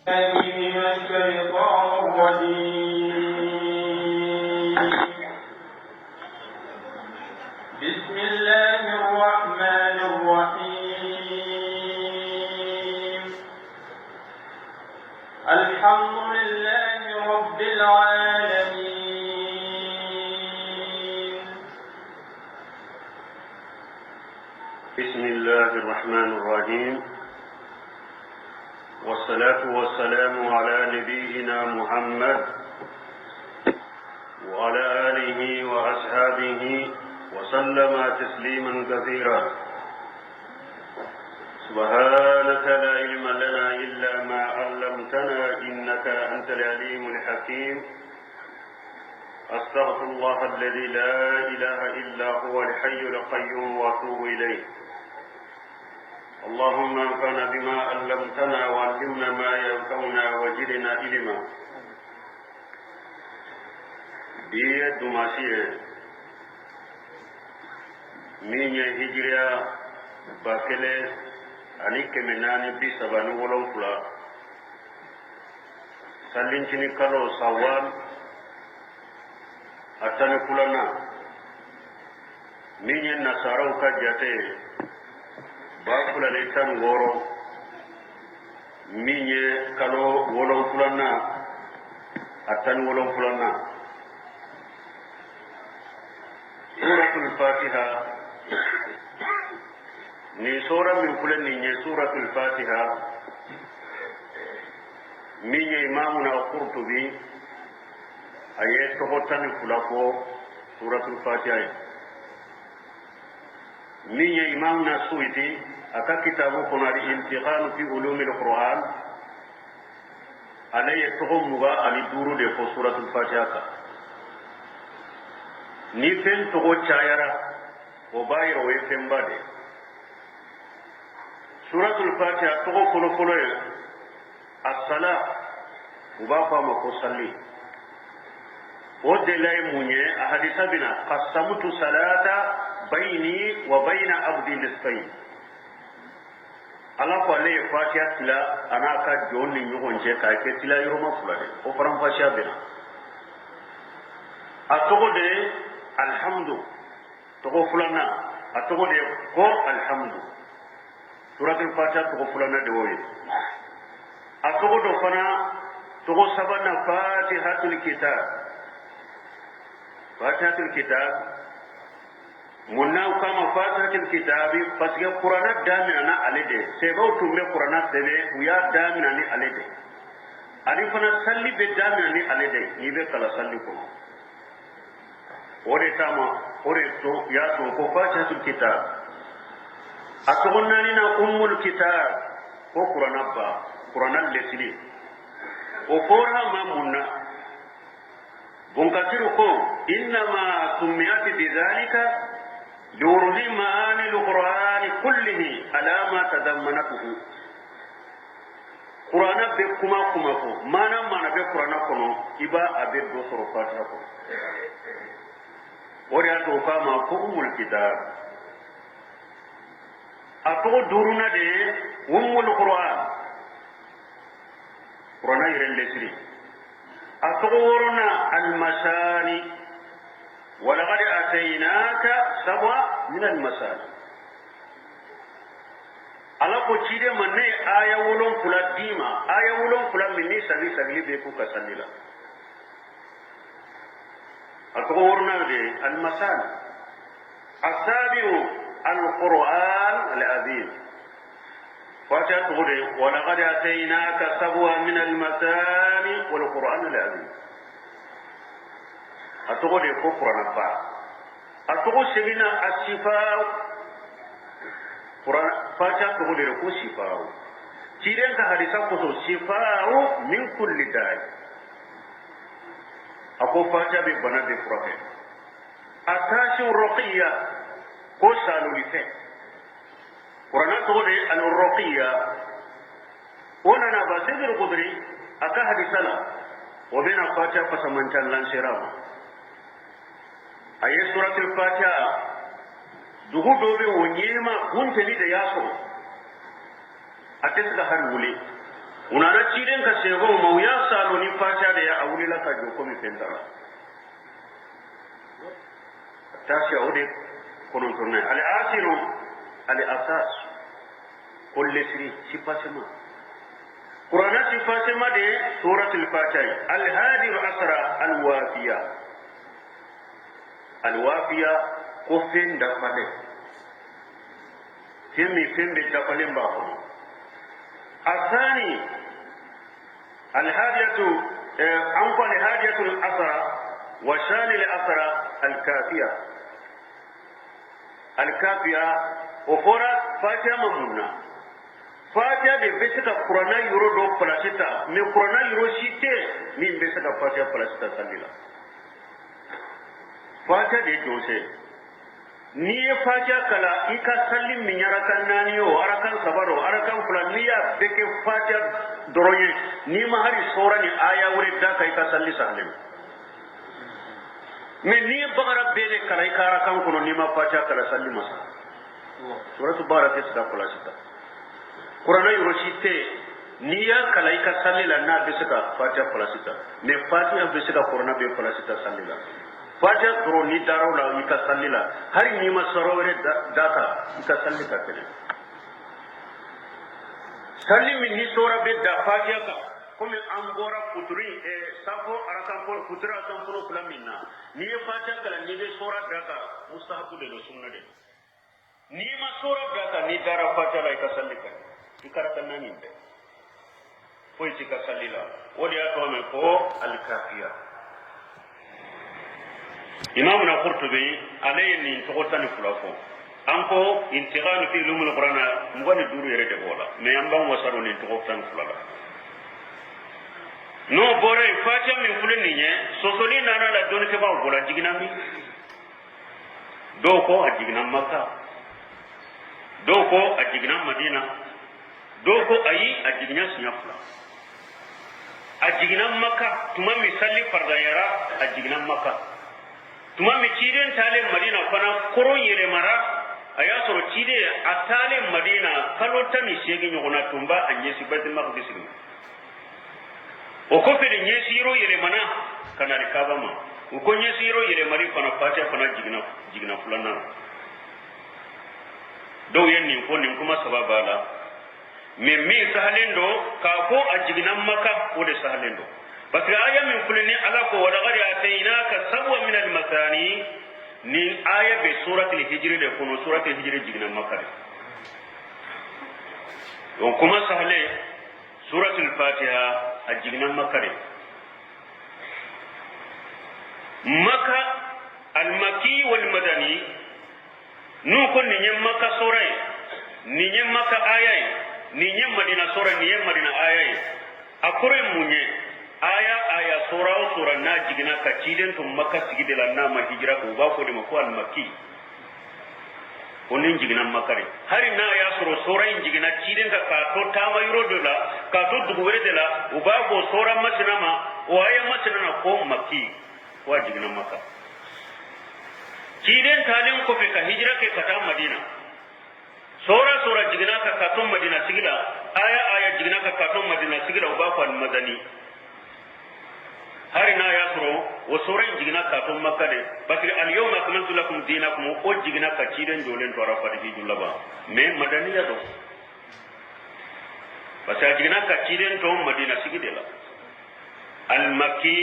من الشيطان الرجيم. بسم الله الرحمن الرحيم. الحمد لله رب العالمين. بسم الله الرحمن الرحيم، والصلاة والسلام على نبينا محمد وعلى آله وأصحابه وسلم تسليما كثيرا. سبحانك لا علم لنا إلا ما علمتنا إنك أنت العليم الحكيم. أستغفر الله الذي لا إله إلا هو الحي القيوم وأتوب إليه. اللهم انفعنا بما علمتنا وعلمنا ما ينفعنا وزدنا علما. بيه دماسيه من هجريا باكله ani kɛmɛ naani bi saba ni wolonfila salincini kalo sawal a tani filanan min ye nasaraw ka jate ba fila ni tan wɔɔrɔ min ye kalo wolonfilanan a tani wolonfilanan suratul fatiha ni sura min filɛ nin ye suratul fatiha min ye imamuna Qurtubi a ye tɔgɔ tan ni fila fɔ suratul fatiha ye min ye imamuna Suyuti a ka kitabu kɔnɔ al-imtihan fi ulumil Qur'an ale ye tɔgɔ 25 de fɔ suratul fatiha kan. ni fɛn tɔgɔ cayara o b'a yira o ye fɛnba de. suratul fatiha tɔgɔ fɔlɔfɔlɔ ye as-sala, u b'a fɔ a ma ko sali. o de la ye mun ye a hadisa bɛna qasamtu salata bayni wa bayna abdi nisfayn. ala ko ale ye fatiha tila a n'a ka jɔn ni ɲɔgɔn cɛ k'a kɛ tila yɔrɔma fila de. o faranfasiya bɛna a tɔgɔ de ye alhamdu. tɔgɔ filanan a tɔgɔ de ye ko alhamdu. suratul fatiha tɔgɔ filanan de y'o ye. a tɔgɔ dɔ fana tɔgɔ sabanan fatihatul kitab. fatihatul kitab mun na kama fatihatul kitab parce que kuranɛ daminɛ na ale de. sɛbɛw tun bɛ kuranɛ sɛbɛ u y'a daminɛ ni ale de. ani fana salli bɛ daminɛ ni ale de. n'i bɛ kala salli kɔnɔ o de kama o de to y'a sɔn ko fatihatul kitab. a tɔgɔ naani na ummul kitab ko kuranɛ ba kuranɛ lɛsili. o fɔra ma mun na bunkasiru ko innama summiyat bidhalika liwurudi maani alqur'ani kullihi ala ma tadammanatuhu. kuranɛ bɛ kuma fɔ mana bɛ kuranɛ kɔnɔ i b'a a bɛ dɔ sɔrɔ fatiha kɔnɔ. o de y'a to o k'a ma ko ummul kitab. a tɔgɔ 5nan de ye ummul qur'an kuranɛ yɛrɛ lɛsiri. a tɔgɔ 6nan al-masani walaqad ataynaka sab'a min al-masani. ala ko ciden ma ne ye aya 7 d'i ma aya 7 min ni sagili bɛ k'u ka salli la. a tɔgɔ 6nan de ye al-masani. asabi'u القرآن العظيم. فتقول ولقد أتيناك سبوا من المثاني والقرآن العظيم. أتقول القرآن الفا. أتقول سبنا الشفاء. فتقول لكم شفاء. تيرين كهرسا كسو شفاء من كل داء. أقول فتقول بنا بفرق. أتاشو الرقية ko saloli fɛ. kuranɛ tɔgɔ de ye al-ruqiyya. o nana ba Sayyidul Khudri a ka hadisa la o bɛna fatiha fasamantan lansera ma. a ye suratul fatiha dugu dɔ bɛ o ɲɛma kuntɛli de y'a sɔrɔ a tɛ se ka hari wuli unana ciden ka sego mawya salo ni fata da ya aure la ka joko mi fentara tashi aude kono tonne al asiru al asas kulli siri sifasima qur'ana sifasima de suratul fatiha al hadi asra al wafiya ko fen da fale fen da fale ba ko الثاني الهادية أنقل الهادية الأسرى وشان الأسرى الكافية وفورا فاتحة ممنوع فاتحة بسكة قرآن يورو دو فلاشتا من قرآن يورو شيتي من بسكة فاتحة فلاشتا سليلا فاتحة دي جوسي ni ye fatiha kala i ka salli min arakan nani o arakan sabaro arakan fulaniya beke fatiha doronye ni ma hari sora ni aya wure da kai ka salli salim me ni bagara bele kala i ka arakan kono ni ma fatiha kala salli masa suratu baraka ta kula sita qur'ana yuroshite ni ya kala i ka salli la na bisaka fatiha kula sita me fatiha bisaka qur'ana be kula sita salli la fatiha doro ni daraw la i ka salli la hari ni ma sorowre daka i ka salli ka kene salli min ni sora be da fatiha ka comme angora futuri e safo arakan ko futura kan ko kula minna ni fatiha kala ni be sora daka mustahabu de sunna de ni ma sora daka ni dara fatiha la i ka salli ka i karata nani be foi ci ka salli la wodi ato me ko al kafiya إمامنا القرطبي عليه أن تقولتني فلافو أنكو انتقال في علوم القرآن مغني الدور يرد بولا ما ينبغي وصلوا أن تقولتني فلالا no bore fatia min fulani sosoli nana la don ke ba bola jigina mi doko a jigina makka doko a jigina madina doko ayi a jigina sinyafla a jigina makka tuma misali farda yara a jigina makka tuma mi ciden tale madina fana koron yele mara aya soro cide a tale madina kalo tani shegi nyogona tumba anye sibati maqdis o ko fele nyesiro yele mana kana rikaba ma o ko nyesiro yele mari fana fatia fana jigna fulana do yenni ko nin kuma sababa la me sahalendo ka ko a jigna maka o de sahalendo parce que aya min fulani ala ko wala gari atainaka sabwa min al masani ni aya be suratul hijr de kono suratul hijr jigna makka don kuma sahale suratul fatiha ajigna makka makka al makki wal madani nu ko ni nyem makka surai ni nyem makka ayai ni nyem madina surai ni nyem madina ayai akure munye aya sura na jigina ka ciden tum makka sigide la na ma hijra ko ba ko de ko al makki onin jigina makare hari na ya sura jigina ciden ka to tama yuro de la ka to dugure de la u ba ko sura masna ma o aya masna na ko makki wa jigina makka ciden talin ko fe ka hijra ke kata madina sura jigina ka to madina sigida aya jigina ka to madina sigida u ba ko al madani hari na ya soro wo soran jigina ka to makka de bakri al yawma akmaltu lakum dinakum o jigina ka ciden jolen to rafa de julaba me madaniya do basa jigina ka ciden to madina sigide la al makki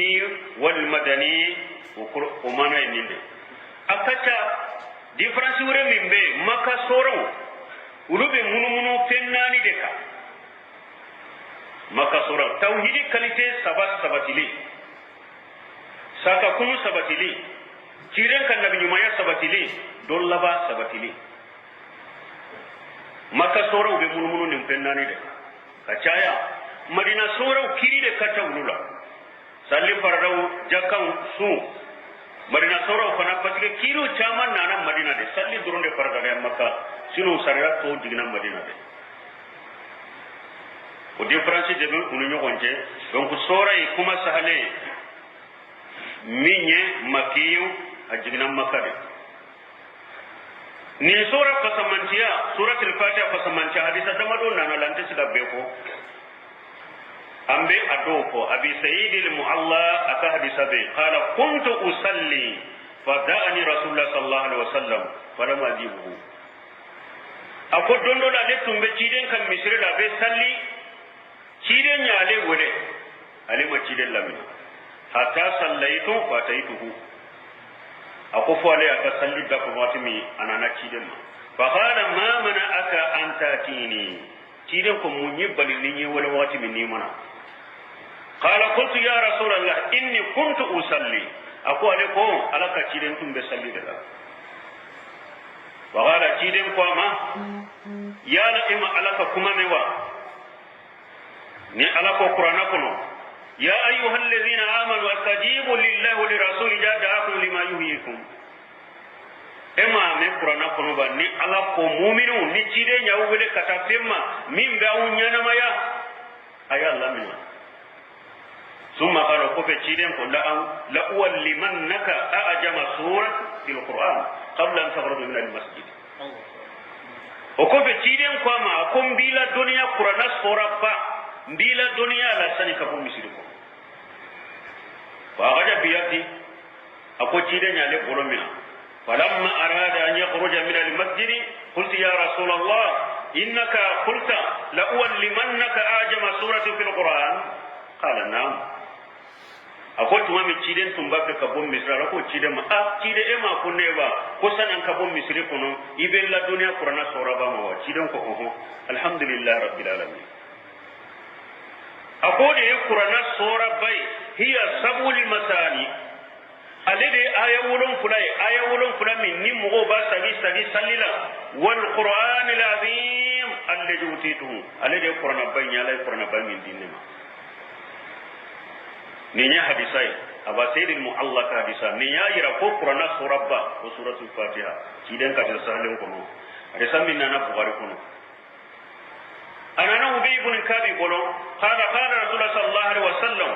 wal madani o mana ninde akacha difference wure mimbe makka soro ulube munumunu fennani de ka makka soro tauhidi kalite sabatili saka kunu sabatili ciren kan nabi nyumaya sabatili dollaba sabatili maka sorau be munumunu nim pennani de kacaya madina sorau kiri de kacha ulula salli farau jakan su madina sorau fana patike kiru chaman nana madina de salli durunde farga de makka sinu sarya to digna madina de o difference de unu nyogonje donc sorai kuma sahale minye makiyu ajigna makade ni sura fasamantiya suratul fatiha fasamantiya hadisa da madonna na lante siga beko ambe adoko abi sa'id al-mu'alla aka hadisa be qala kuntu usalli fada'ani rasulullah sallallahu alaihi wasallam falam ajibuhu ako dondo da le tumbe ciden kan misri da be salli ciden ya le wole ale ma ciden lamin hatta sallaitu fa taituhu ako fole aka salli da ko watimi anana ciden ma fa qala ma mana aka antatini ciden ko munyi balin ni wala watimi ni mana qala qultu ya rasulullah inni kuntu usalli ako ale ko alaka ciden tumbe salli da wa qala ciden ko ma ya la ima alaka kuma mewa ni alako qur'ana kono ya ayyuhal ladhina amanu astajibu lillahi wa lirasuli ja'akum lima yuhyikum ema me qur'ana kono ba ni alako mu'minu ni cide nyawu wele kata femma min ba unyana maya aya Allah min summa qala ko fe ciden ko la uwallimannaka a'jama surat fil qur'an qabla an takhruja min al masjid o ko be ciden ko ma ko mbila dunya qur'ana sura ba mbila dunya la sani ka bum misiri ko fa gaja biyati ako ciden ya le bolomina falamma arada an yakhruja min al masjid qultu ya rasul allah innaka qulta la uwallimannaka a'jama surati fil qur'an qala na'am ako tuma mi ciden tumba be ka bom misra ko ciden ma cide e ma kunne ba ko sanan ka bom misri kono ibe la dunya qur'ana sura ba ma wa ciden ko alhamdulillah rabbil alamin ako de qur'ana sura bai hiya sabul masani alide ayawulun fulai min nim mo ba sagi sallila wal qur'an al azim alladhi utituhu alide qur'ana bai nyala qur'ana bai min dinma ninya hadisai aba sayyidil mu'allaq hadisa ninya yira ko qur'ana surabba ko suratul fatiha kidan ka sahalen ko no hadisa minna na bukhari ko no anana ubay ibn kabi bolo qala rasulullah sallallahu alaihi wasallam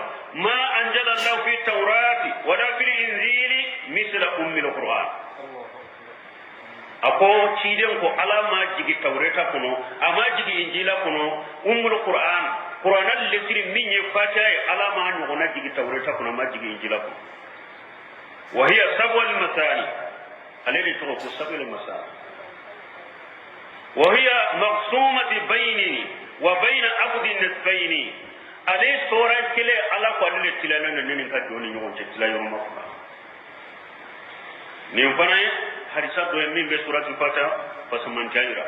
ma anjala allah fi tawrati wala fil injili misla ummil qur'an ako ciden ko alama jigi tawreta kono ama jigi injila kono ummul qur'an qur'anal lesri minye fatiha alama hanno gona jigi tawreta kono ma jigi injila ko wa hiya sabwal masani alladhi tuqu sabwal masani wa hiya maqsumati bayni wa bayna abdi nisfaini ale sura kile ala ko le tilana nan ka doni nyon ce tilayo makka ni fana hadisa do min be suratul fatiha fasaman jaira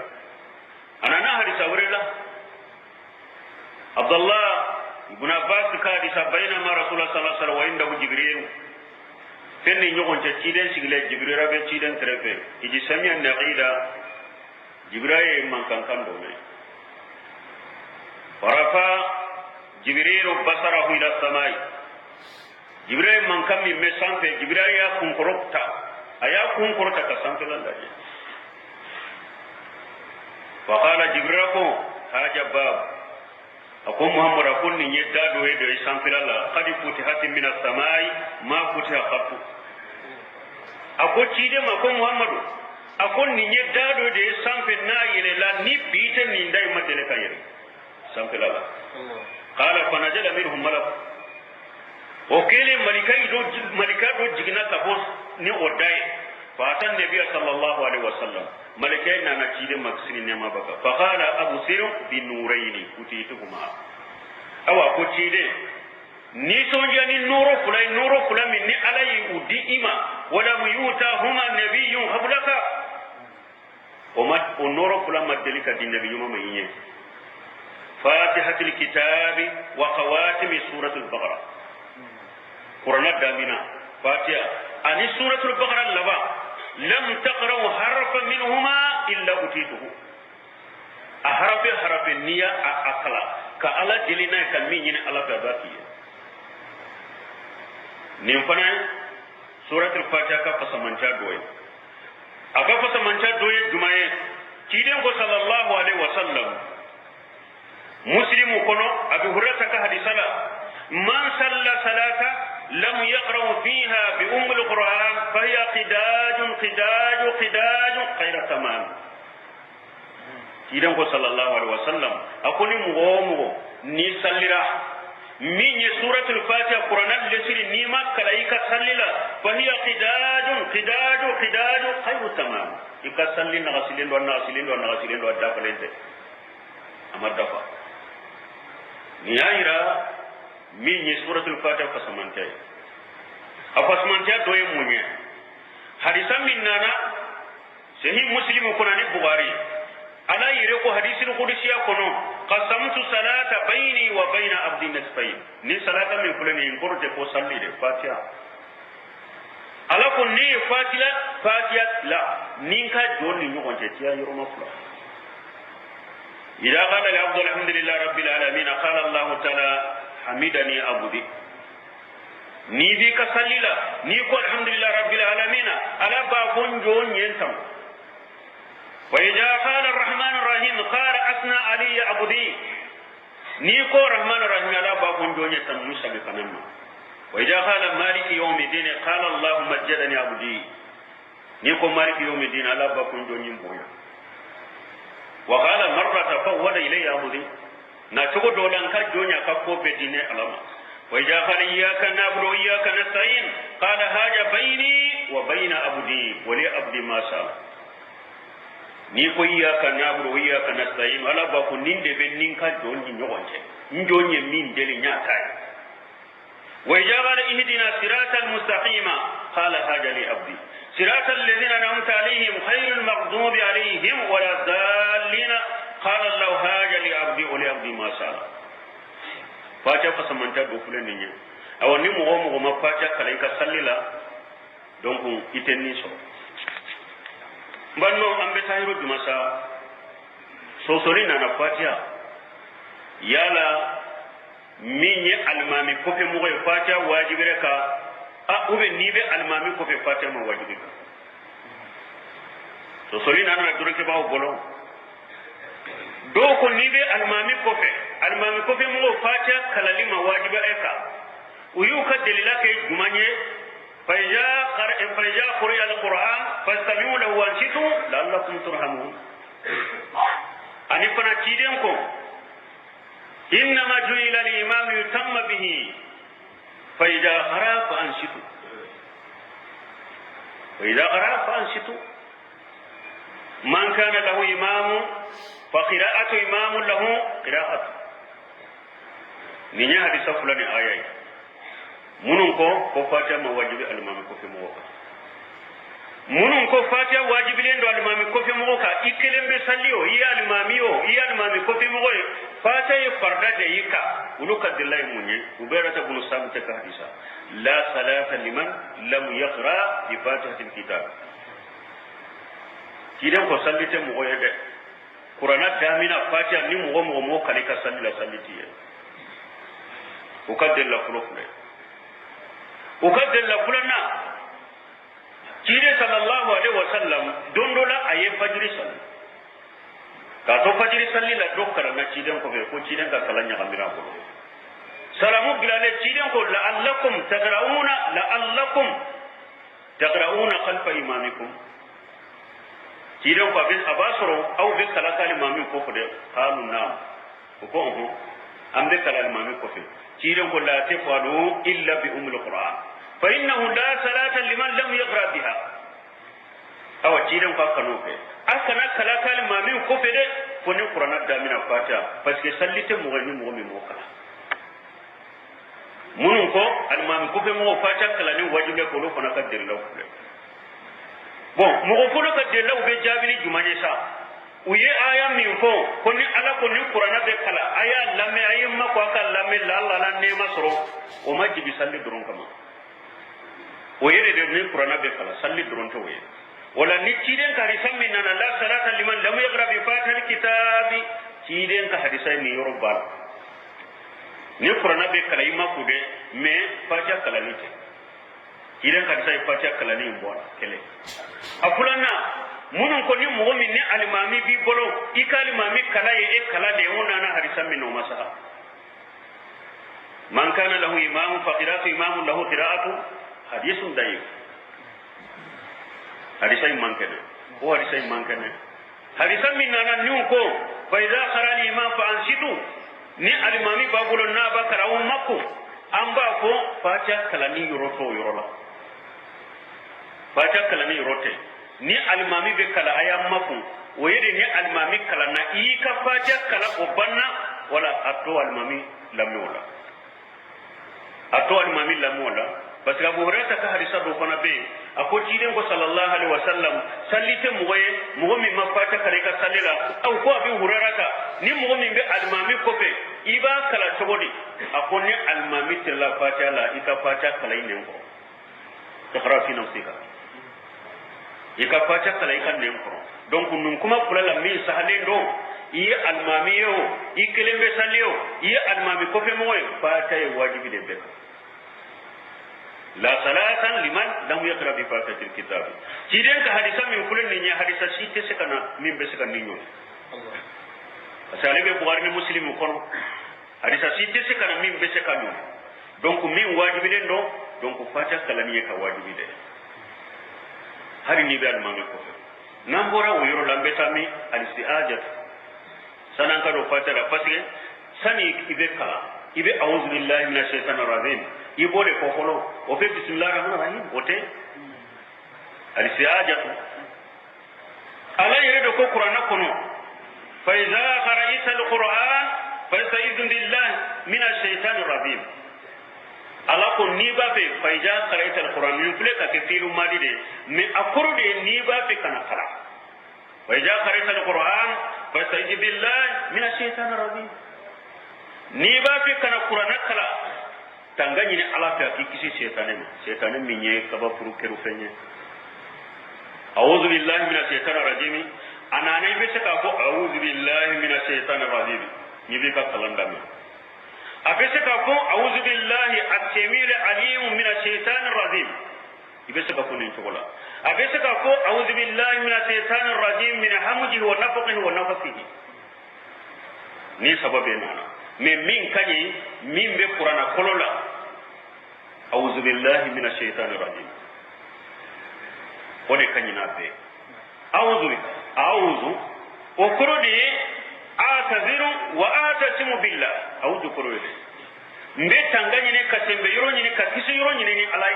anana hadisa wurela abdullah ibn abbas ka hadisa bayna ma rasulullah sallallahu alaihi wasallam wa inda jibril fenni nyon ce tiden sigle jibril rabe tiden trefe iji samian naqida jibril man kan do ne farafa jibril basarahu ila samai jibril man kam mi mesanfe jibril ya kunkorokta aya kunkorta ka sanfe landaje fa qala jibril ko haja bab ako muhammad akon ni yedda do e do sanfe lalla qad futihat min as-samai ma futiha qattu ako cide ma ko muhammadu akon ni yedda do de sanfe na yele la ni bita ni ndai madele kayere sanfe lalla qala fa najala minhum malak okele malika do jigna kabos ni odai fa atan nabiy sallallahu alaihi wasallam malakai na cide maksini ne ma baka fa qala abu sir bi nuraini utituhuma awa ko cide ni sonja ni nuro fulai min ni alai udi ima wala muyuta huma nabiyyun hablaka وما نور فلما دلك دين النبي ما ينين فاتحة الكتاب وخواتم سورة البقرة قرآن دامنا فاتحة أن سورة البقرة لبا لم تقرأوا حرفا منهما إلا أتيته حرف النية أقلا كألا جلنا كمين على ذاتي نيمفنا سورة الفاتحة كفسمنجا دوي akafasamanta doye jumaye kiden ko sallallahu alaihi wasallam muslimu kono abi hurrata ka hadisala man salla salata lam yaqra fiha bi umm alquran fa hiya qidaj khayra tamam kiden ko sallallahu alaihi wasallam akoni mugo ni sallira min ye suratul fatiha qur'an lesiri nima kalaika sallila fa hiya qidadu khayru tamam ika sallina gasilin do dafalente amadafa ni ayira min ye suratul fatiha fasamante afasmante doye munye hadisa min nana sahih muslim kunani bukhari ala yire ko hadisul qudsi kono qasamtu salata baini wa baina abdi nisfayn ni salata min fulani in korte ko salli de fatiha ala ko ni fatiha la ninka jonni ni gonje tiya yoro mafla ila qala li abdul alhamdulillah rabbil alamin qala allah ta'ala hamidani abdi ni bi ka sallila ni ko alhamdulillah rabbil alamin ala ba gonjo nyentam وإذا قال الرحمن الرحيم قال أثنى علي عبدي نيكو الرحمن الرحيم لا باكون دوني تنمشى بكنما وإذا قال مالك يوم الدين قال الله مجدني عبدي نيكو مالك يوم الدين لا باكون دوني بويا وقال مرة فوض إلي عبدي ناتوكو دولان كجونيا كفو بديني علما وإذا قال إياك نعبد وإياك نستعين قال هذا بيني وبين عبدي ولعبدي ما شاء ni ko iyyaka na'budu wa iyyaka nasta'in ala ba ko ninde be ninka jonni nyogonje njonye min deli nyata wa ja'ala ihdina siratal mustaqima qala hada li abdi siratal ladina an'amta alaihim khayril maghdubi alaihim wala dallin qala allah hada li abdi wa li abdi ma sha'a fata fa samanta do fulen ni awani mo ma fata kala ka sallila donc itenni so banno ambe tahiru dumasa sosori na fatiha yala minye almami kofe mo ko fatiha wajibire ka ube nibe almami kofe fatiha mo wajibire ka sosori na durke ba bolo do ko nibe almami kofe mo fatiha kalalima wajibire ka uyuka dalila ke jumanye فإذا قرئ القرآن فاستمعوا له وانصتوا لعلكم ترحمون أني فنا تيدنكم إنما جعل الإمام يتم به فإذا قرأ فأنصتوا من كان له إمام فقراءة إمام له قراءة نيا حديث فلان آية munun ko fatiha ma wajibi almami ko fi mo munun ko fatiha wajibi len do almami ko fi mo ka ikelembe salliyo iya almami ko fi mo fatiha farda de yika uluka dillahi munye uberata bunu sabta ka hadisa la salata liman lam yaqra bi fatihatil kitab kidan ko sallite mo yede qur'ana damina fatiha ni mo kalika sallitiye ukadilla fulufle ukaddalla kulana kire sallallahu alaihi wasallam dondola aye fajri sal ka to fajri salli la dokkara na ciden ko be ko ciden ka salanya kamira ko salamu bilale ciden ko la'allakum taqra'una khalfa imamikum ciden ko bin abasro aw bi salakal imami ko de halu na ko amde kalal imami ko fe ciden ko la tafalu illa bi umul qur'an fa innahu la salata liman lam yaqra biha awa ciden ko kanofe akana kala kalma min ko fede ko ne qur'ana da mina fatiha parce que sallite mo gani mo mi mo kala munun ko almami ko fe mo fatiha kala ni wajibe ko lo fona ka delaw bon mo ko fona ka delaw be jabini jumanye sa uye aya min fo ko ni ala ko ni qur'ana be kala aya lamme ayimma ko aka lamme la Allah la ne masro o majibi salli duron kama o yere de ni qur'ana be kala salli duron to we wala ni ciden ka hadisan min na la salata liman lam yaqra bi fatihil kitabi ciden ka hadisan ni yorobal ni qur'ana be kala yimma ko de me fatiha kala ni te ciden ka hadisan fatiha kala ni mbo kele afulana munun ko ni mu'min ni alimami bi bolo ikali mami kala ye kala de wona na hadisan min no masaha man kana lahu imam fa qira'atu imam lahu qira'atu hadithun da'if hadisan mankene o hadisan mankene hadisan min nana ni ko fa idza qara al imam fa ansitu ni alimami babulo na ba karawu makko an ba ko fatiha kalani yoroto yorola fatiha kalani yorote ni alimami be kala ayam makko wayede ni alimami kala na ika fatiha kala obanna wala atto alimami lamola atto alimami lamola parce que Abu Hurairah ka hadisa do fana be akoti den ko sallallahu alaihi wasallam sallite mugoye mugo mi mafata kare ka sallila aw ko Abu Hurairah ka ni mugo mi be almami ko fe iba kala togodi akoni almami tilla fatiha la ika fatiha kala inen ko takhra fi nafsika ika fatiha kala ika nen ko donc nun kuma fulala mi sahale do yi almami yo ikelembe salio yi almami ko fe moy fatiha wajibi de be la salatan liman lam yaqra bi fatihatil kitab ciden ka hadisa min kulen ni hadisa site sekana min be sekana ni nyon asale be bukhari ni muslim kono hadisa site sekana min be sekana donc min wajibi den do donc fatiha kala ni ka wajibi de hari ni be almami ko nambora wiro lambeta mi al-isti'ajat sanan ka do fatiha fasike sani ibe kala ibe a'udhu billahi minash shaitanir rajim ibole ko holo o fe bismillahir rahmanir rahim ote al-isti'ajatu ala yredo ko qur'ana kono fa iza qara'ta al-qur'an fasta'idh billahi minash shaitanir rajim ala ko ni babe fa iza qara'ta al-qur'an min fulaka ke filu madide me akuru de ni babe kana kala fa iza qara'ta al-qur'an fasta'idh billahi minash shaitanir rajim ni babe kana qur'ana kala tangani ni ala fa kisi shaytanen minye kaba furu keru fenye a'udhu billahi minash shaitanir rajim anane be saka ko a'udhu billahi minash shaitanir rajim ni be ka kalanda me abe saka ko a'udhu billahi at-samil alim minash shaitanir rajim ibe saka ko ni tokola abe saka ko a'udhu billahi minash shaitanir rajim min hamdihi wa nafthihi wa nafthihi ni sababe nana me min kaji min be qur'ana kolola a'udhu billahi minash shaitanir rajim one kanyi na be a'udhu okrodi ataziru wa atasimu billah a'udhu korode mbe tanganyi ne kasembe yoro nyini kakisi yoro nyini ni alai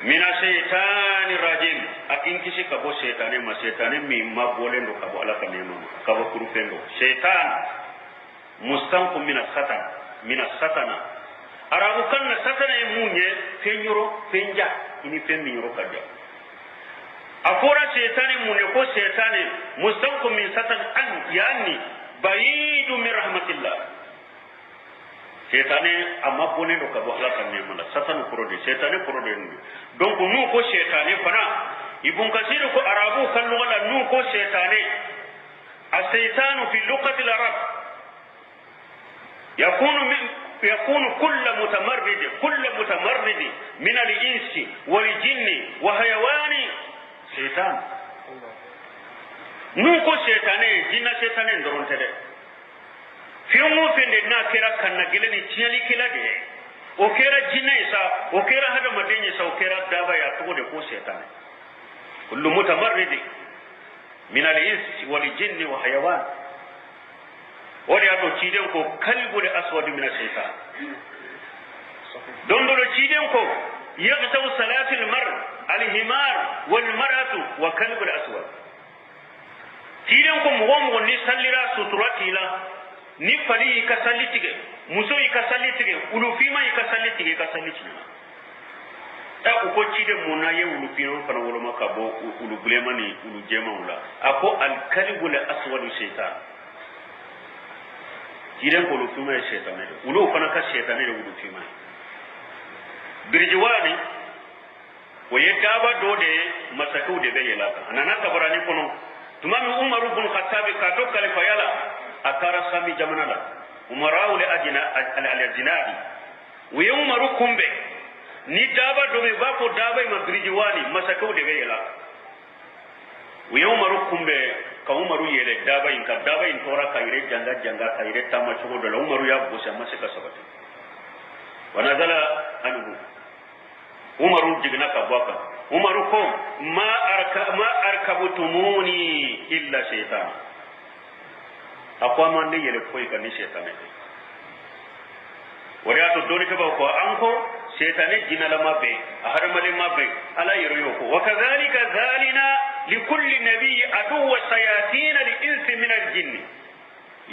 minash shaitanir rajim akin kisi ka bo shaitane ma shaitane mi mabolendo ka bo ala ka nema ka bo kurufendo shaitan mustanqu minas satana arabu kanna satana e munye fenyoro fenja ini femmi yoro kadja akora shaitane munye ko shaitane mustanqu min satan an yani bayidu min rahmatillah shaitane amma bolendo ka bo ala ka nema satana kurode shaitane kurode donc nu ko shaitane fana ibn kasir ko arabu kallu wala nu ko shaytane as-shaytanu fi lughati al-arab yakunu kullu mutamarrid min al-insi wal-jinni wa hayawani shaytan nu ko shaytane jinna shaytane ndoronte de fiumu fende na kera kanna geleni tiali kila de o kera jinna isa o kera hada madenye isa o kera daba ya to de ko shaytane كل متمرد من الإنس والجن وحيوان وليأتو تشيدنكو كلب الأسود من الشيطان دندو تشيدنكو يغتو صلاة المرء الحمار والمرأة وكلب الأسود تشيدنكو مغوم ونسلرا ستراتي لا نفلي يكسلتك مسو يكسلتك ولفيما يكسلتك ta ko cide mona ye ulu pino fana wolo makabo ulu bulema ni ulu jema ula ako al kalibul aswad shaytan cide ko ulu fima shaytan ne ulu fana ka shaytan ne ulu fima birjiwani waye daba dode masakau de be yela anana tabarani kono tumami umar ibn khattab ka to khalifa yala akara sami jamanala umara ule ajina al ajinabi waye umaru kumbe ni daba do me bako daba ma birjiwani masakau de be yela waye umaru kumbe ka umaru yele daba in ka daba in tora kaire janga kaire tama chugo do umaru ya busa masaka sabati wanazala anhu umaru jigna ka bwaka umaru ko ma arkabutumuni illa shaytan akwa man ne yele koy kan ni shaytane wari ato doni ke ba ko anko shaytane jinala mabbe ahar male mabbe ala yero ko wa kadhalika zalina likulli nabiy adu shayatin al-ins min al-jinn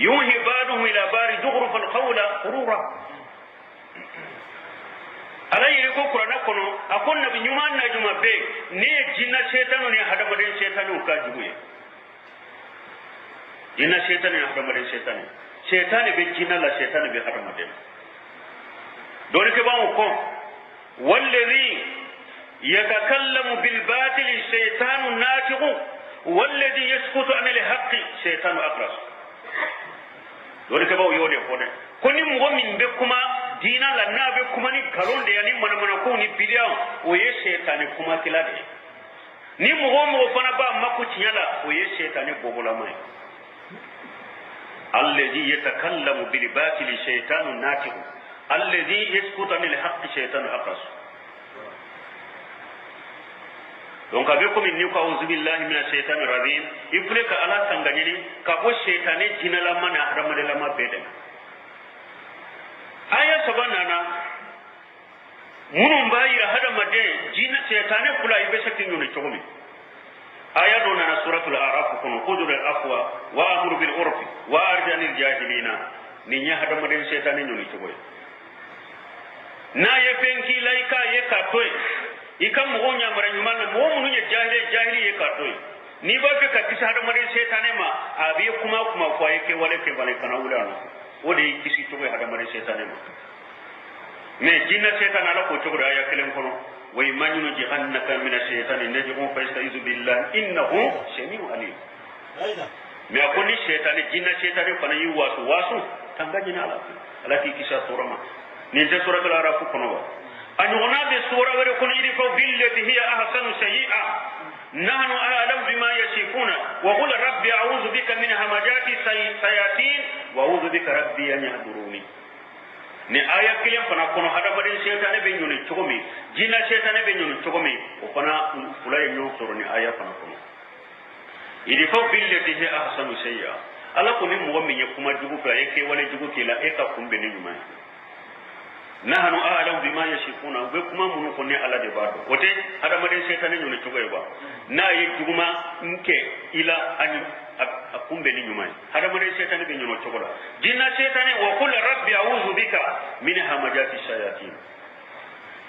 yuhi baduhum ila bari zughruf al-qawla qurura ala yiri ko qur'ana kono akon nabi nyuman na juma be ne jinna shaytanu ne hada baden shaytanu ka juye jinna shaytanu ne hada baden shaytanu be jinna la shaytanu be hada baden dole ke ba ko wallazi yatakallamu bil batil shaytanu natiqu wallazi yaskutu an al haqq shaytanu aqras dole ke ba yo de ko ne koni mo min be kuma dina la nabe kuma ni galonde yani mana ko ni bidia o ye shaytani kuma kilade ni mo fana ba mako tinyala o ye shaytani bobola mai alladhi yatakallamu bil batil shaytanu natiqu alladhi yaskutu anil haqq shaytanu aqras donc abe ko min ni ko auzu billahi minash shaitani rajim ifle ka ala tanganyini ka bo shaytani jinala mana haramale lama beden aya sabanana munum bayira hada made jina shaytani kula ibe sakin yoni chogomi aya do na suratul araf kono khudul afwa wa amru bil urfi wa arjanil jahilina ni nya hada made shaytani yoni chogoy na ye penki laika ye katoy ikam mo nya mara nyumana mo munu nya jahili ye katoy ni ba fe ka kisa hada made shaytani ma abi kuma kwa yake wale ke wale kana ulana wodi kisi to hada mare shaytan ma me jinna shaytan ala ko to aya kelen kono way manyu jahannaka min ash-shaytan najmu fa yastaizu billah innahu samiu alim me akoni shaytan jinna shaytan fa nayi wasu tangaji na ala ki kisa surama ni te suratul araf kono wa anyuna be sura wore kono idi fa billati hiya ahsanu sayyi'a نحن أعلم بما يصفون وقل ربي أعوذ بك من همجات الشياطين وأعوذ بك ربي أن يحضروني ni aya kilen fana kono hada badin shaytan be nyoni chogomi jinna shaytan be nyoni chogomi o fana fulay nyo soro ni aya fana kono idi fo billati hi ahsanu shay'a ala ko ni mo mi kuma jugu fa yake wala jugu kila e ka kumbe ni nyuma nahnu a'lamu bima yashifuna be kuma mun ko ne ala de bado wote hada madin shaytan nyoni chogoy ba na yi juguma nke ila ani akumbe ni nyuma hada madin shaytan be nyono chogola jinna shaytan wa qul rabbi a'udhu bika min hamajati shayatin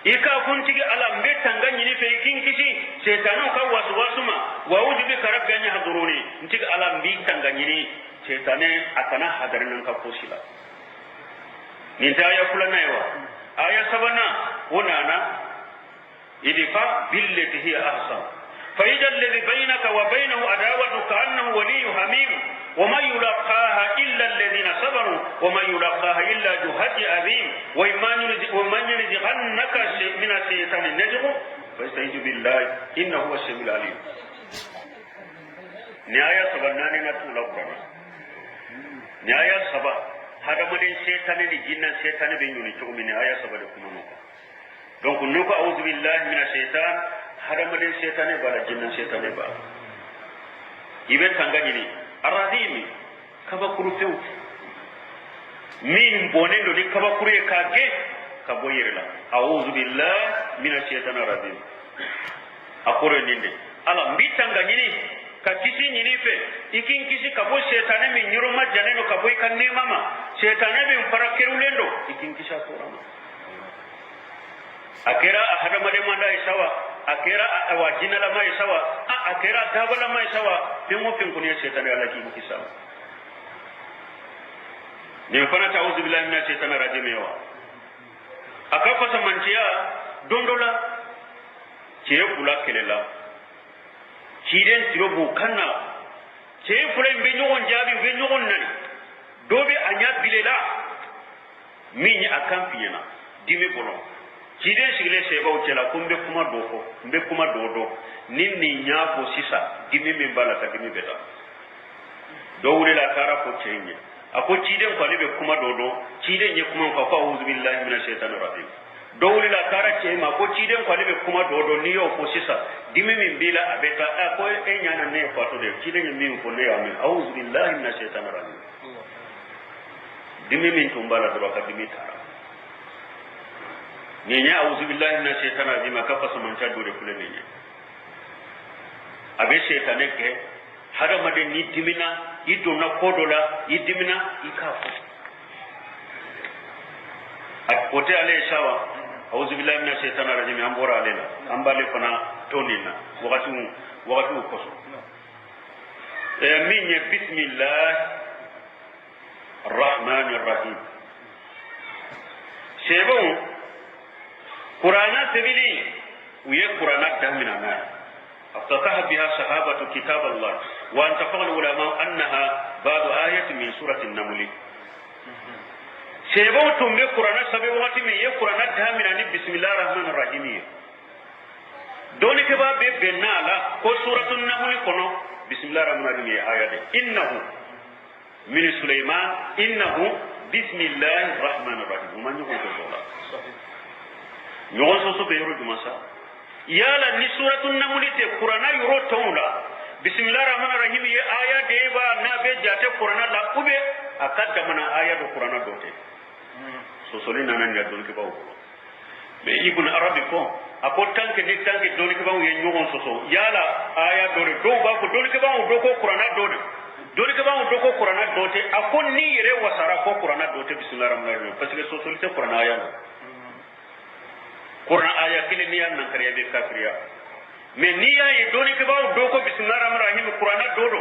ika kuntigi ala mbe tanganyi ni fe kinkisi shaytanu ka wasu ma wa a'udhu bika rabbi an yahduruni ntigi ala mbi tanganyi ni shaytane akana hadarin ka kosila ninta aya fulana yawa aya sabana wonana idfa billati hiya ahsan fa idha alladhi bainaka wa bainahu adawatu ka'annahu waliyyun hamim wa ma yulaqaha illa alladhina sabaru wa ma yulaqaha illa juhadi azim wa man yurji'annaka min ash-shaytani najhu fastaizu billahi innahu huwa as-sami'ul alim ni aya sabana ni na tula qur'an ni aya sabana hada madin shaytan ni jinna shaytan be nyuni to min aya sabada kuma no donc nuko a'udhu billahi minash shaitan hada madin shaytan bala jinna shaytan ba ibe tangani ni aradimi kaba kurufeu min bonendo ni kaba kurie kage kaboyirla a'udhu billahi minash shaitanir rajim akore ninde ala mbitangani ni kakisi nyinife ikin kisi kabo shaytan mi nyuro majaneno kabo ikanne mama shaytan be mparakerulendo ikin kisha sorama akera ahada made manda isawa akera awajina la mai sawa akera dabala mai sawa pingo pingo ni shaytan ala ki kisa ni fana ta'udhu billahi minash shaitanir rajim yawa akafa samantiya dondola ke kula kelela kiden tirobu kanna ce fulay be nyogon jabi be nyogon nan dobe anya bilela min akan fiyana dimi bono kiden sigile se baw cela kumbe kuma dodo ninni nya ko sisa dimi min bala ta dimi beta do wure la kara ko cenye ako kiden ko libe kuma dodo kiden ye kuma ko a'udhu billahi minash shaitanir rajim dowli la karache ma ko ciden ko libe kuma dodo ni yo ko sisa dimi min bila abeta ko e nyana ne ko to de ciden min ko ne amin a'udhu billahi minash shaitanir rajim dimi min tumbala do ka dimi tara nyenya auzu billahi minash shaitani rajim ka fasu man ta dore kule nyenya abe shaitane ke hada made ni dimina idona kodola idimina ikafu akote ale shawa auzu billahi minash shaitani rajim ambora alela ambale fana tonina wakati koso minye bismillah الرحمن الرحيم سيبون قرآن سبيلي ويه قرآن دهمنا نار افتتح بها صحابة كتاب الله وانتقل العلماء أنها بعض آية من سورة النمل سيبون تنبي قرآن سبيل وقت من يه قرآن دهمنا بسم الله الرحمن الرحيم دوني كباب بيبنا لا كو سورة النمل كنو بسم الله الرحمن الرحيم آية إنه من سليمان إنه بسم الله الرحمن الرحيم ومن يقول كذولا يقول سوسو بيرو جماسا يالا ني سورة النمل تي قرآن يرو تولا بسم الله الرحمن الرحيم يا آية ديبا نابي جاتي قرآن لا أبي أكاد دمنا آية دو قرآن دوتي سوسو لنا نندون كباو mais ibn arabi ko ako tanke ni tanke doni ke bawo yen nyogon soso yala aya doni do ba ko doni ke bawo do ko qur'ana doni ke bawo do ko qur'ana dote ako ni yere wasara ko qur'ana dote bismillahir rahmanir rahim parce que soso lite qur'ana aya no qur'ana aya kile ni yan nan kariya be kafiriya mais ni ya yi doni ke bawo do ko bismillahir rahmanir rahim qur'ana dodo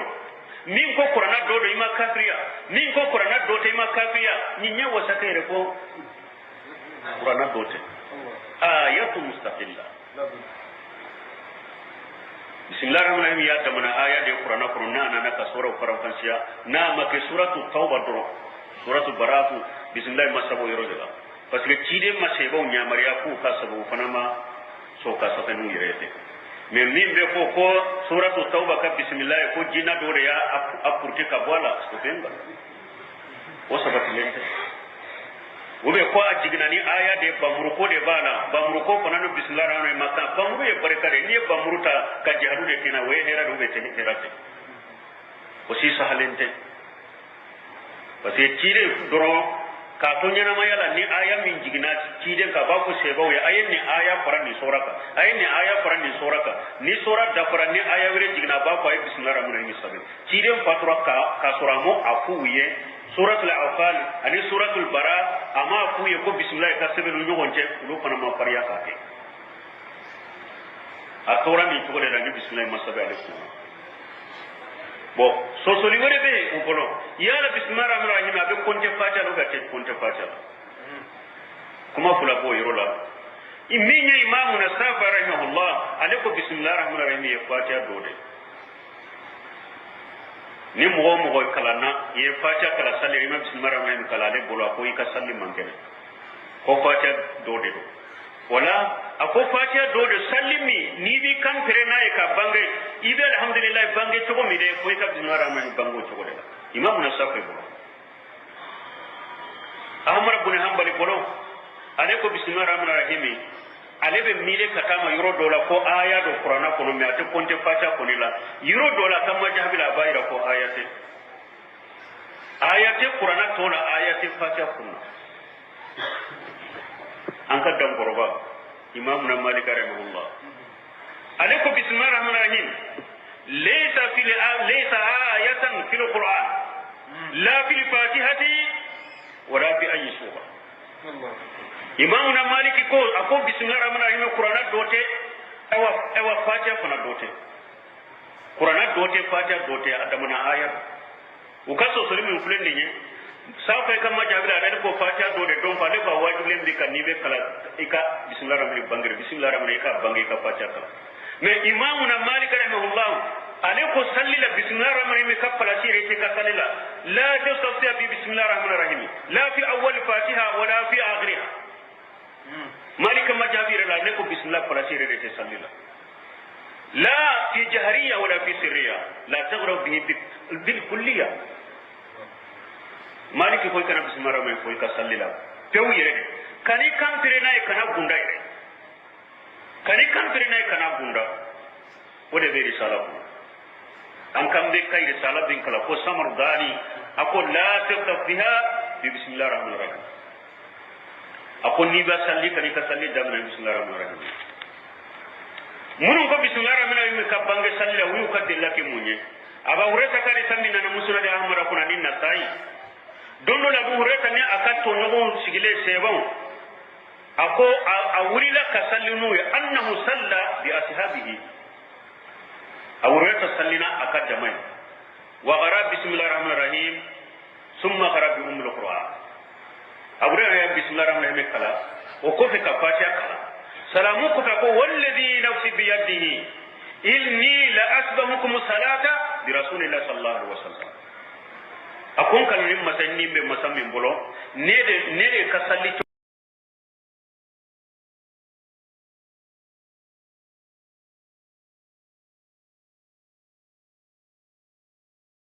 min ko qur'ana dodo ima kafiriya min ko qur'ana dote ima kafiriya ni nya wasaka yere ko qur'ana dote آية مستقلة بسم الله الرحمن الرحيم يا دمنا آية دي قرآن قرآن أنا كسورة وقرآن فانسيا نعم كسورة التوبة درو سورة البراءة بسم الله ما سبوا يرجع بس كتير ما سبوا نعمريا كو كسبوا فنما سو كسبوا يرجع من بفوق سورة التوبة بسم الله كو جينا دوريا أبورتي كبوالا سوفينغا وسبت لينته ube ko ajigna ni aya de bamuru ko de bana bamuru ko fanano bismillahir rahmanir rahim bamuru e barekare ni bamuru ta ka jihadu de kina we hera do be te herate o si sahalente parce tire doro ka to nyana mayala ni aya min jigna tide ka ba ko seba we ayen ni aya faran ni soraka ayen ni aya faran ni soraka ni sora da faran ni aya wure jigna ba ko ay bismillahir rahmanir rahim sabe tide fatura ka soramo afuye suratul anfal ani suratul bara ama ku ye ko bismillah ka sebe lu ngonje lu fana ma fariya ka ke atora ni to de dangi bismillah masabe alaikum bo so so li wore be o kono yala bismillah rahman rahim abe konte fatiha lo gatte konte fatiha kuma fula bo yirola iminya imamu na safa rahimahullah alaikum bismillah rahman rahim ye fatiha dode ni mo kalana ye fatiha kala salli imam bismillahir rahmanir rahim kala le bolo ko ika salli mankene ko fatiha dode do wala ako fatiha dode sallimi ni bi kan fere na e ka bangai ibe alhamdulillah bangai to mi de ko ika bismillahir rahmanir rahim bango to de imam na safa bolo ahmad ibn hanbali bolo ale ko bismillahir rahmanir rahim alebe mile katama yuro dola ko aya do qur'ana ko mi ate konte fata ko nila yuro dola kama jahbila bayra ko ayate qur'ana tola ayate fata ko an ka dam goroba imam na malik rahimahullah alaikum bismillahir rahmanir rahim laysa ayatan fil qur'an la fil fatihati wala fi ayyi surah imam na maliki ko ako bismillahir rahmanir rahim qur'ana dote ewa fatiha kuna dote qur'ana dote fatiha dote adamana ayat ukaso solimi fulen ni safa kama jabira da ko fatiha dote don fa le ba wajibi len dika nibe kala ika bismillahir rahmanir rahim bismillahir rahmanir rahim bangi ka fatiha kala me imam na maliki rahimahullah alayko sallila bismillahir rahmanir rahim ka fala sire ke ka sallila la tasafta bi bismillahir rahmanir rahim la fi awwal fatiha wala fi akhiriha مالك ما جابير لا نكو بسم الله فلا سير ريت سليلا لا في جهريه ولا في سريه لا تغرب به بالكليه مالك كوي كان بسم الله الرحمن كوي كسليلا تو يره كاني كان ترينا كنا غوندا يره كاني كان ترينا كنا غوندا ودي بي رساله ان كان دي كاي رساله دين كلا كو سمر داني اكو لا تغرب بها bi bismillahir rahmanir rahim akon ni ba salli kan ka salli da bismillahir rahmanir rahim munu ko bismillahir rahmanir rahim ka bange salli wu ka dilla ke munye aba hureta kare tammi na musula de ahmara kuna nin nasai dondo la bu hureta ne akato nyogo sigile sebon ako awurila ka sallinu ya annahu salla bi ashabihi awureta sallina akadamai wa qara bismillahir rahmanir rahim thumma qara bi ummul qur'an awureta ya bismillahir rahmanir rahim kala o ko fe ka fatiha kala salamu ko ko walladhi nafsi bi yadihi inni la asbahukum salata bi rasulillahi sallallahu alaihi wasallam akon kan nim masanni be masammin bolo ne de ka salli